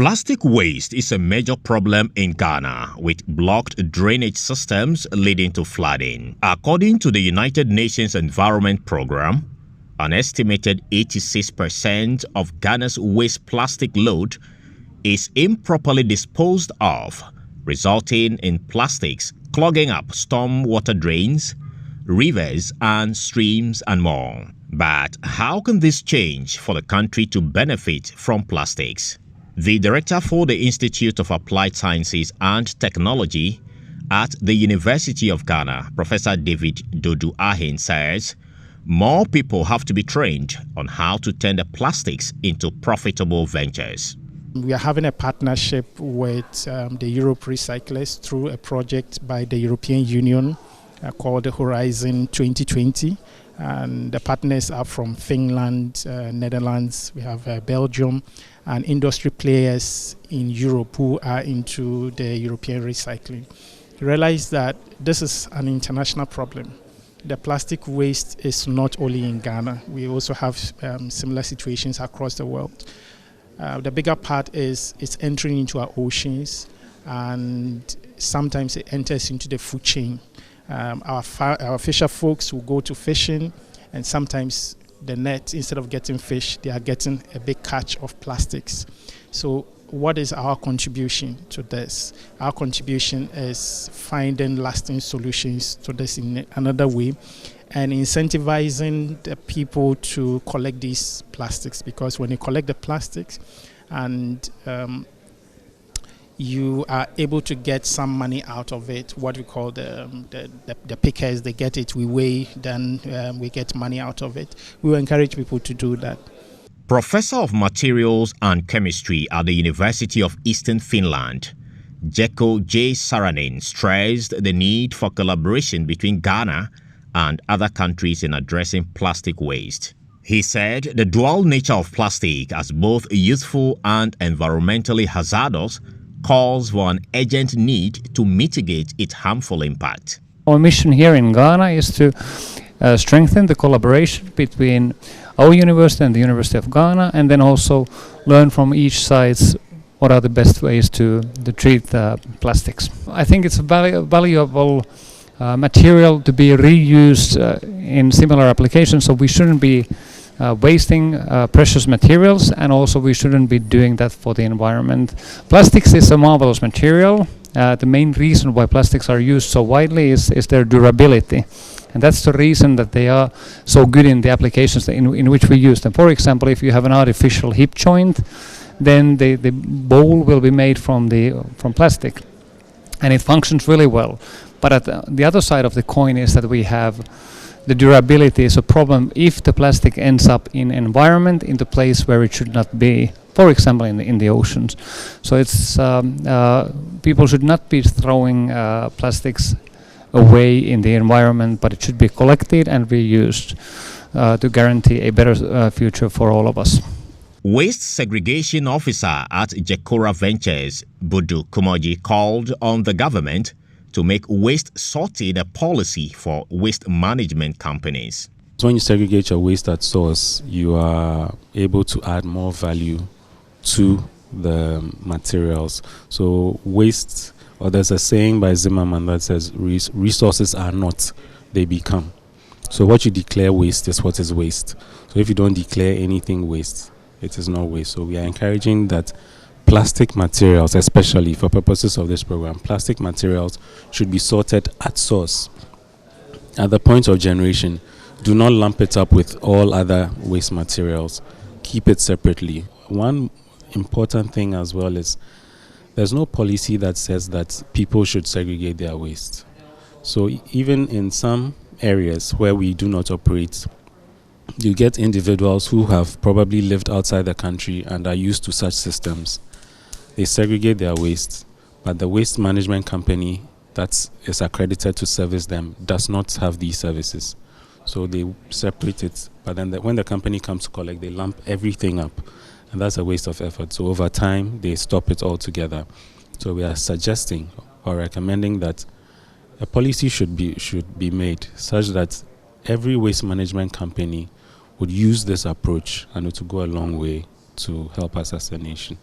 Plastic waste is a major problem in Ghana, with blocked drainage systems leading to flooding. According to the United Nations Environment Programme, an estimated 86% of Ghana's waste plastic load is improperly disposed of, resulting in plastics clogging up storm water drains, rivers and streams and more. But how can this change for the country to benefit from plastics? The director for the Institute of Applied Sciences and Technology at the University of Ghana, Professor David Dodu-Ahin, says more people have to be trained on how to turn the plastics into profitable ventures. We are having a partnership with the Europe Recyclers through a project by the European Union called Horizon 2020. And the partners are from Finland, Netherlands, we have Belgium, and industry players in Europe who are into the European recycling. Realize that this is an international problem. The plastic waste is not only in Ghana. We also have similar situations across the world. The bigger part is it's entering into our oceans, and sometimes it enters into the food chain. Our fisher folks will go to fishing, and sometimes the net, instead of getting fish, they are getting a big catch of plastics. So what is our contribution to this? Our contribution is finding lasting solutions to this in another way, and incentivizing the people to collect these plastics, because when you collect the plastics and you are able to get some money out of it, what we call the pickers, they get it, we weigh, then we get money out of it. We will encourage people to do that. Professor of Materials and Chemistry at the University of Eastern Finland, Jeko J. Saranin, stressed the need for collaboration between Ghana and other countries in addressing plastic waste. He said the dual nature of plastic as both useful and environmentally hazardous calls for an urgent need to mitigate its harmful impact. Our mission here in Ghana is to strengthen the collaboration between our university and the University of Ghana, and then also learn from each side what are the best ways to treat plastics. I think it's a valuable material to be reused in similar applications, so we shouldn't be wasting precious materials, and also we shouldn't be doing that for the environment. Plastics is a marvelous material. The main reason why plastics are used so widely is their durability, and that's the reason that they are so good in the applications in which we use them. For example, if you have an artificial hip joint, then the bowl will be made from plastic, and it functions really well. But at the other side of the coin is that we have the durability is a problem if the plastic ends up in environment, in the place where it should not be. For example, in the oceans. So it's people should not be throwing plastics away in the environment, but it should be collected and reused to guarantee a better future for all of us. Waste segregation officer at Jekora Ventures, Budu Kumoji, called on the government to make waste sorting a policy for waste management companies. So when you segregate your waste at source, you are able to add more value to the materials. So waste, or there's a saying by Zimmerman that says resources are not, they become. So what you declare waste is what is waste. So if you don't declare anything waste, it is not waste. So we are encouraging that plastic materials, especially for purposes of this program, plastic materials should be sorted at source. At the point of generation, do not lump it up with all other waste materials. Keep it separately. One important thing as well is there's no policy that says that people should segregate their waste. So even in some areas where we do not operate, you get individuals who have probably lived outside the country and are used to such systems. They segregate their waste, but the waste management company that is accredited to service them does not have these services. So they separate it, but then when the company comes to collect, they lump everything up, and that's a waste of effort. So over time, they stop it altogether. So we are suggesting or recommending that a policy should be made such that every waste management company would use this approach, and it would go a long way to help us as a nation.